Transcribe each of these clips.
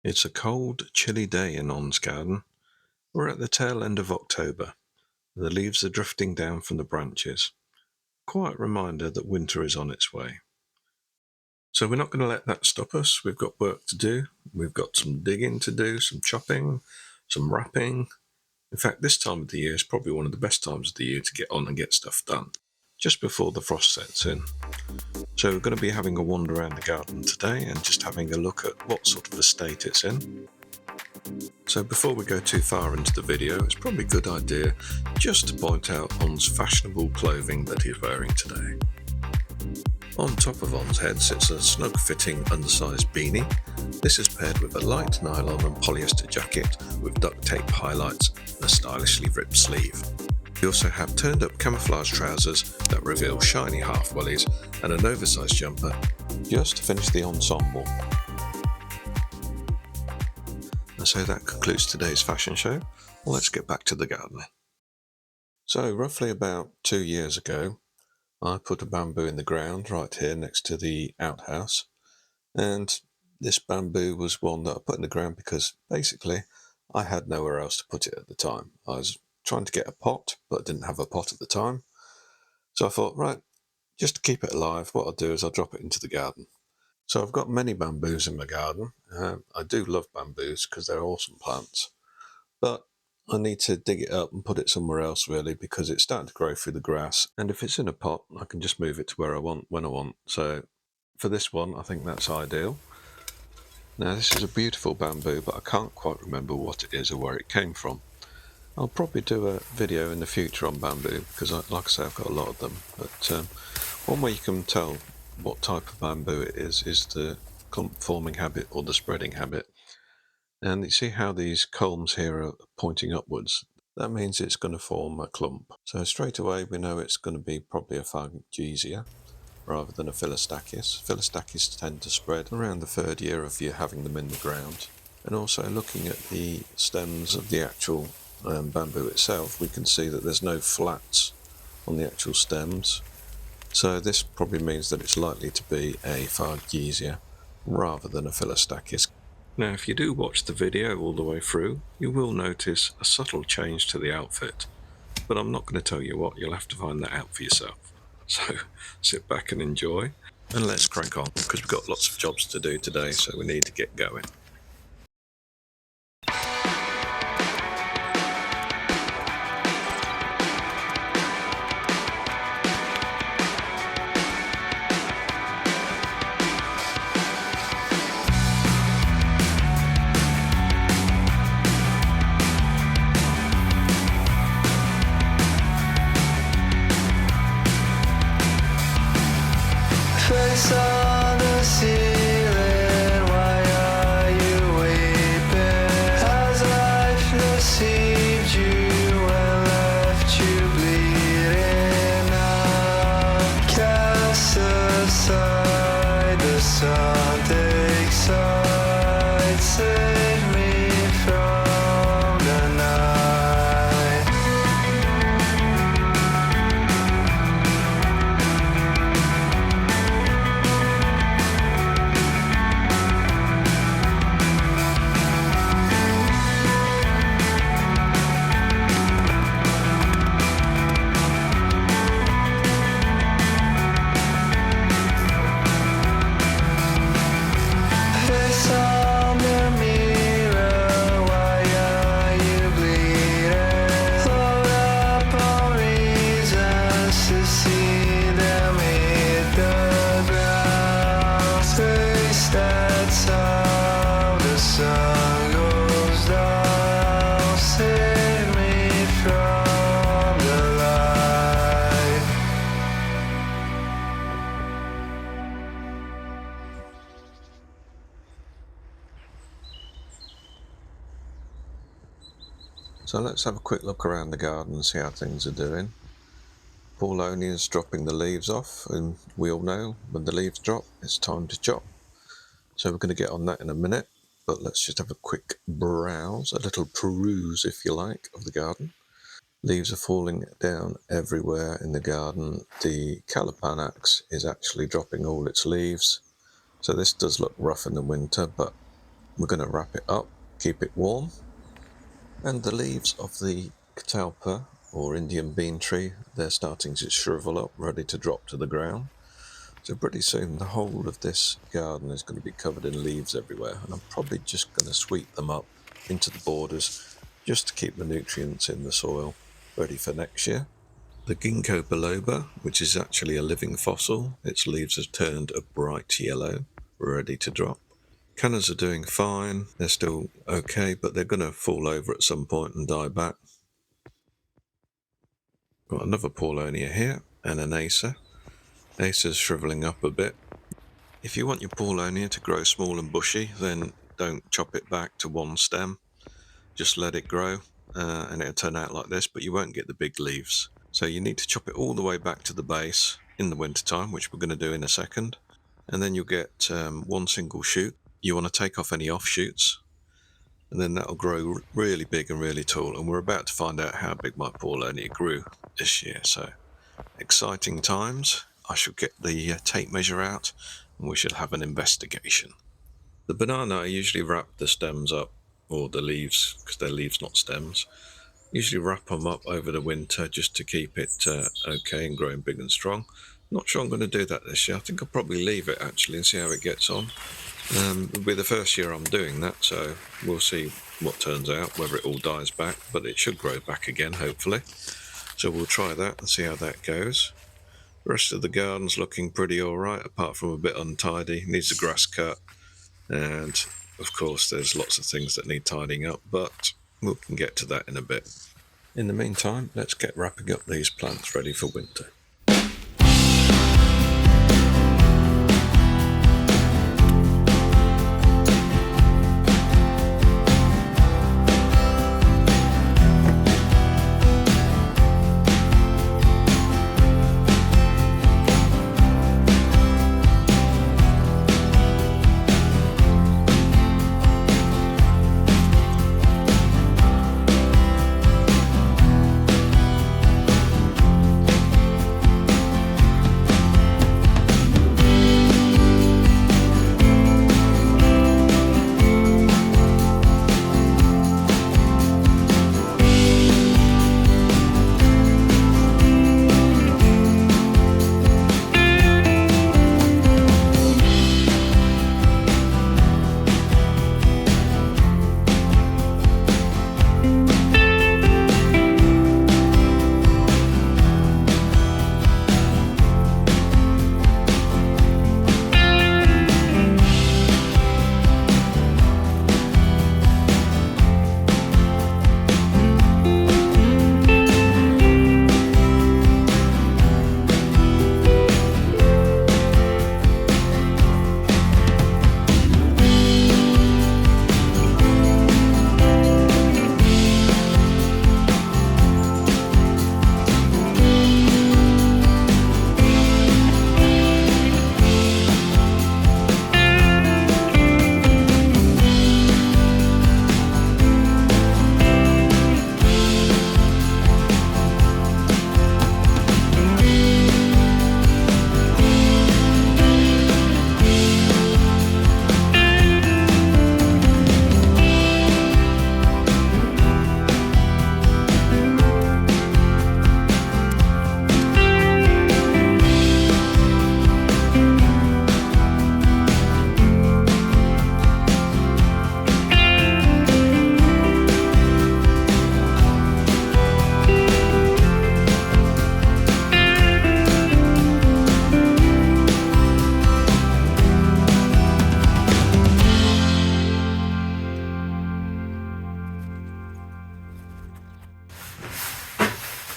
It's a cold, chilly day in OndsGarden. We're at the tail end of October. The leaves are drifting down from the branches. Quiet reminder that winter is on its way. So we're not going to let that stop us. We've got work to do. We've got some digging to do, some chopping, some wrapping. In fact, this time of the year is probably one of the best times of the year to get on and get stuff done, just before the frost sets in. So we're going to be having a wander around the garden today and just having a look at what sort of a state it's in. So before we go too far into the video, it's probably a good idea just to point out On's fashionable clothing that he's wearing today. On top of On's head sits a snug-fitting undersized beanie. This is paired with a light nylon and polyester jacket with duct tape highlights and a stylishly ripped sleeve. We also have turned-up camouflage trousers that reveal shiny half-wellies and an oversized jumper just to finish the ensemble. And so that concludes today's fashion show. Well, let's get back to the gardening. So roughly about 2 years ago, I put a bamboo in the ground right here next to the outhouse. And this bamboo was one that I put in the ground because basically I had nowhere else to put it at the time. I was trying to get a pot, but didn't have a pot at the time. So I thought, right, just to keep it alive, what I'll do is I'll drop it into the garden. So I've got many bamboos in my garden. I do love bamboos because they're awesome plants. But I need to dig it up and put it somewhere else really because it's starting to grow through the grass. And if it's in a pot, I can just move it to where I want, when I want. So for this one, I think that's ideal. Now this is a beautiful bamboo, but I can't quite remember what it is or where it came from. I'll probably do a video in the future on bamboo because, like I say, I've got a lot of them. But one way you can tell what type of bamboo it is the clump forming habit or the spreading habit. And you see how these culms here are pointing upwards? That means it's going to form a clump. So straight away we know it's going to be probably a Fargesia rather than a Philostachys. Philostachys tend to spread around the third year of you having them in the ground. And also looking at the stems of the actual bamboo itself, we can see that there's no flats on the actual stems. So this probably means that it's likely to be a Fargesia rather than a Philostachys. Now if you do watch the video all the way through, you will notice a subtle change to the outfit. But I'm not going to tell you what, you'll have to find that out for yourself. So sit back and enjoy, and let's crack on, because we've got lots of jobs to do today, so we need to get going. Face on the ceiling, why are you weeping? Has life deceived you and left you bleeding out? Cast aside the sun, take side, save me from the night. Face on the mirror, why are you bleeding? Load up on reasons to see them hit the ground. Face that's how the sun goes down. Save me from the light. So let's have a quick look around the garden and see how things are doing. Paulownia's dropping the leaves off, and we all know when the leaves drop, it's time to chop. So we're going to get on that in a minute, but let's just have a quick browse, a little peruse, if you like, of the garden. Leaves are falling down everywhere in the garden. The Catalpa is actually dropping all its leaves. So this does look rough in the winter, but We're going to wrap it up, keep it warm. And the leaves of the Catalpa, or Indian bean tree, they're starting to shrivel up, ready to drop to the ground. So pretty soon the whole of this garden is going to be covered in leaves everywhere, and I'm probably just going to sweep them up into the borders just to keep the nutrients in the soil ready for next year. The ginkgo biloba, which is actually a living fossil, its leaves have turned a bright yellow, ready to drop. Cannas are doing fine, they're still okay, but they're going to fall over at some point and die back. Got another Paulownia here, and an Acer. Acer's shrivelling up a bit. If you want your Paulownia to grow small and bushy, then don't chop it back to one stem. Just let it grow, and it'll turn out like this, but you won't get the big leaves. So you need to chop it all the way back to the base in the wintertime, which we're going to do in a second. And then you'll get one single shoot. You want to take off any offshoots, and then that'll grow really big and really tall. And we're about to find out how big my Paulownia grew this year. So exciting times. I shall get the tape measure out, and we should have an investigation. The banana, I usually wrap the stems up, or the leaves, because they're leaves, not stems. Usually wrap them up over the winter just to keep it okay and growing big and strong. Not sure I'm going to do that this year. I think I'll probably leave it actually and see how it gets on. It'll be the first year I'm doing that, so we'll see what turns out, whether it all dies back, but it should grow back again, hopefully. So we'll try that and see how that goes. The rest of the garden's looking pretty alright, apart from a bit untidy, needs the grass cut, and of course there's lots of things that need tidying up, but we can get to that in a bit. In the meantime, let's get wrapping up these plants ready for winter.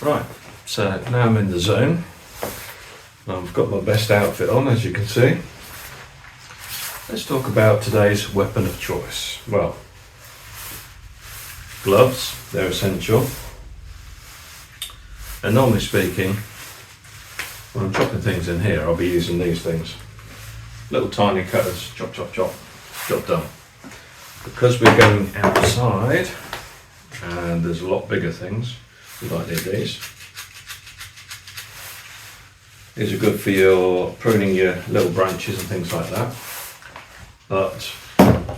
Right, so now I'm in the zone. I've got my best outfit on, as you can see. Let's talk about today's weapon of choice. Well, gloves, they're essential. And normally speaking, when I'm chopping things in here, I'll be using these things. Little tiny cutters, chop, chop, chop, job done. Because we're going outside, and there's a lot bigger things, you might need these. These are good for your pruning your little branches and things like that. But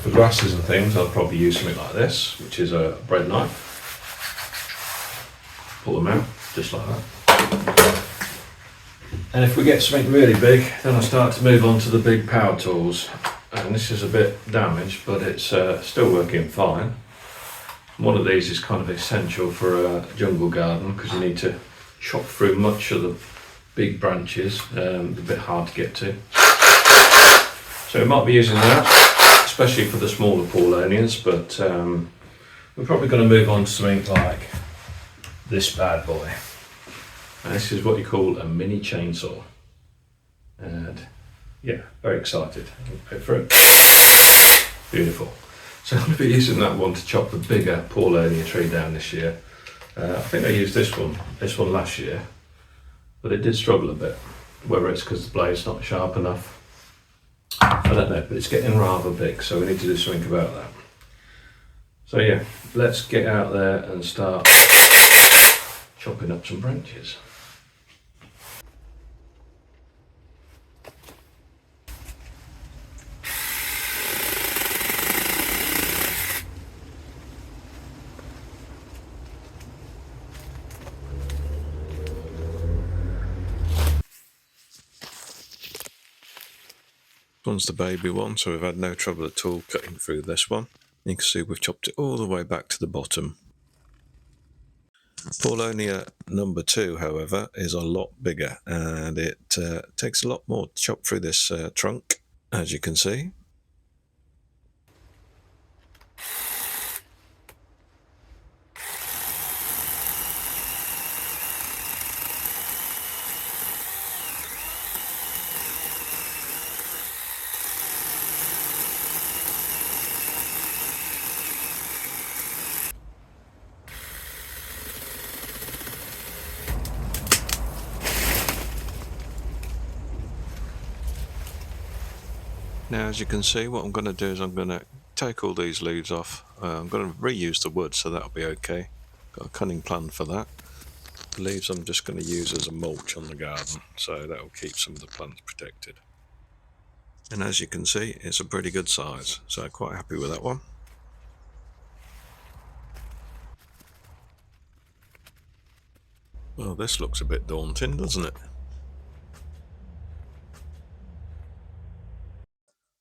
for grasses and things, I'll probably use something like this, which is a bread knife. Pull them out, just like that. And if we get something really big, then I start to move on to the big power tools. And this is a bit damaged, but it's still working fine. One of these is kind of essential for a jungle garden because you need to chop through much of the big branches, a bit hard to get to. So we might be using that, especially for the smaller paulownias, but we're probably going to move on to something like this bad boy. And this is what you call a mini chainsaw. And yeah, very excited. Go for it. Beautiful. So I'm going to be using that one to chop the bigger paulownia tree down this year. I think I used this one last year, but it did struggle a bit. Whether it's because the blade's not sharp enough, I don't know, but it's getting rather big, so we need to do something about that. So yeah, let's get out there and start chopping up some branches. This one's the baby one, so we've had no trouble at all cutting through this one. You can see we've chopped it all the way back to the bottom. Paulownia number 2, however, is a lot bigger, and it takes a lot more to chop through this trunk, as you can see. Now, as you can see, what I'm going to do is I'm going to take all these leaves off. I'm going to reuse the wood, so that'll be okay. Got a cunning plan for that. The leaves I'm just going to use as a mulch on the garden, so that'll keep some of the plants protected. And as you can see, it's a pretty good size, so quite happy with that one. Well, this looks a bit daunting, doesn't it?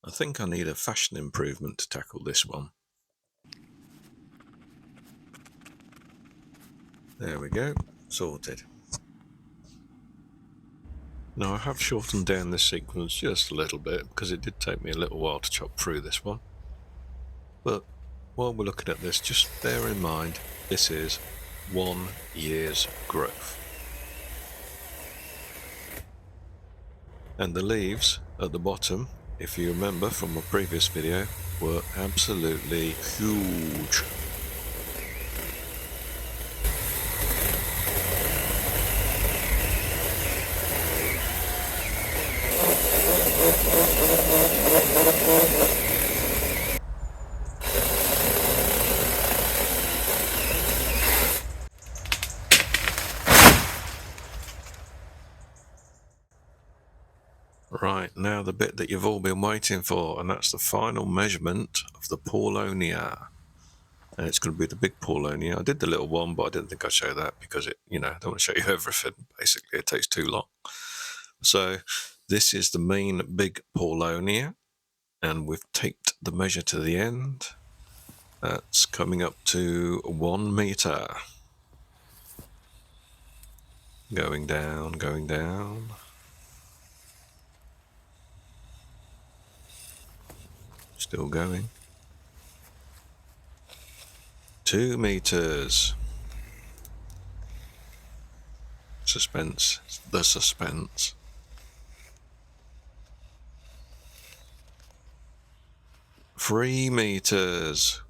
I think I need a fashion improvement to tackle this one. There we go, sorted. Now I have shortened down this sequence just a little bit because it did take me a little while to chop through this one. But while we're looking at this, just bear in mind this is 1 year's growth. And the leaves at the bottom, if you remember from a previous video, were absolutely huge. Right, now the bit that you've all been waiting for, and that's the final measurement of the paulownia. And it's going to be the big paulownia. I did the little one, but I didn't think I'd show that because I don't want to show you everything. Basically, it takes too long. So this is the main big paulownia, and we've taped the measure to the end. That's coming up to 1 meter. Going down, going down. Still going. 2 meters. Suspense. The suspense. 3 meters.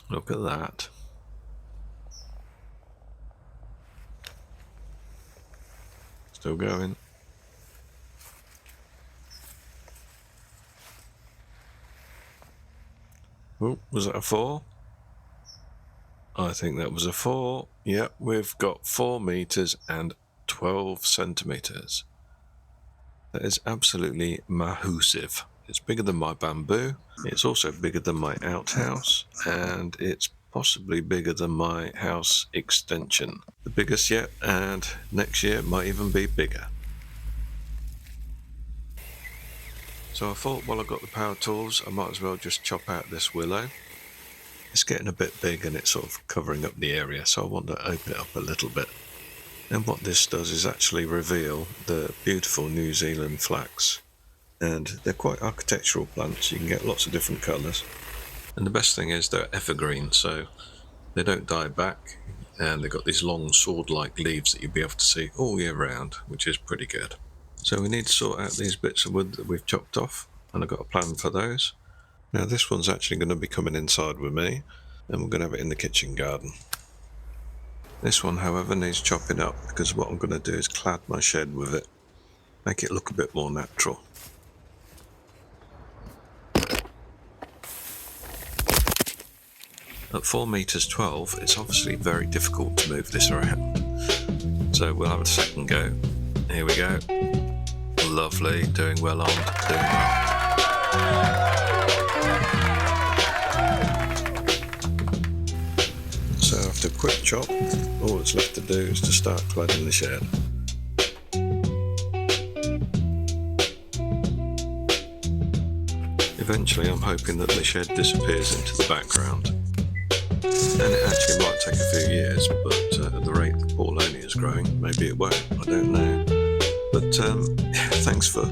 Look at that. Still going. Oh, was that a 4? I think that was a 4. Yep, we've got 4 meters and 12 centimeters. That is absolutely massive. It's bigger than my bamboo. It's also bigger than my outhouse, and it's possibly bigger than my house extension. The biggest yet, and next year it might even be bigger. So I thought while I've got the power tools, I might as well just chop out this willow. It's getting a bit big and it's sort of covering up the area, so I want to open it up a little bit. And what this does is actually reveal the beautiful New Zealand flax. And they're quite architectural plants, you can get lots of different colours. And the best thing is they're evergreen, so they don't die back, and they've got these long sword-like leaves that you'll be able to see all year round, which is pretty good. So we need to sort out these bits of wood that we've chopped off, and I've got a plan for those. Now this one's actually going to be coming inside with me, and we're going to have it in the kitchen garden. This one, however, needs chopping up, because what I'm going to do is clad my shed with it, make it look a bit more natural. At 4 meters 12, it's obviously very difficult to move this around. So we'll have a second go. Here we go. Lovely, doing well on, doing well. So after a quick chop, all that's left to do is to start cladding the shed. Eventually I'm hoping that the shed disappears into the background. And it actually might take a few years, but at the rate that Paulownia is growing, maybe it won't, I don't know. But thanks for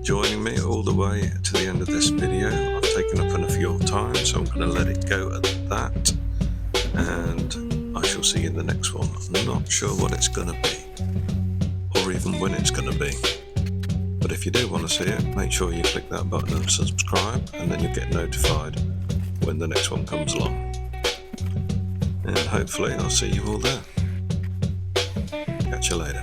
joining me all the way to the end of this video. I've taken up enough of your time, so I'm going to let it go at that. And I shall see you in the next one. I'm not sure what it's going to be, or even when it's going to be. But if you do want to see it, make sure you click that button and subscribe, and then you'll get notified when the next one comes along. And hopefully I'll see you all there. Catch you later.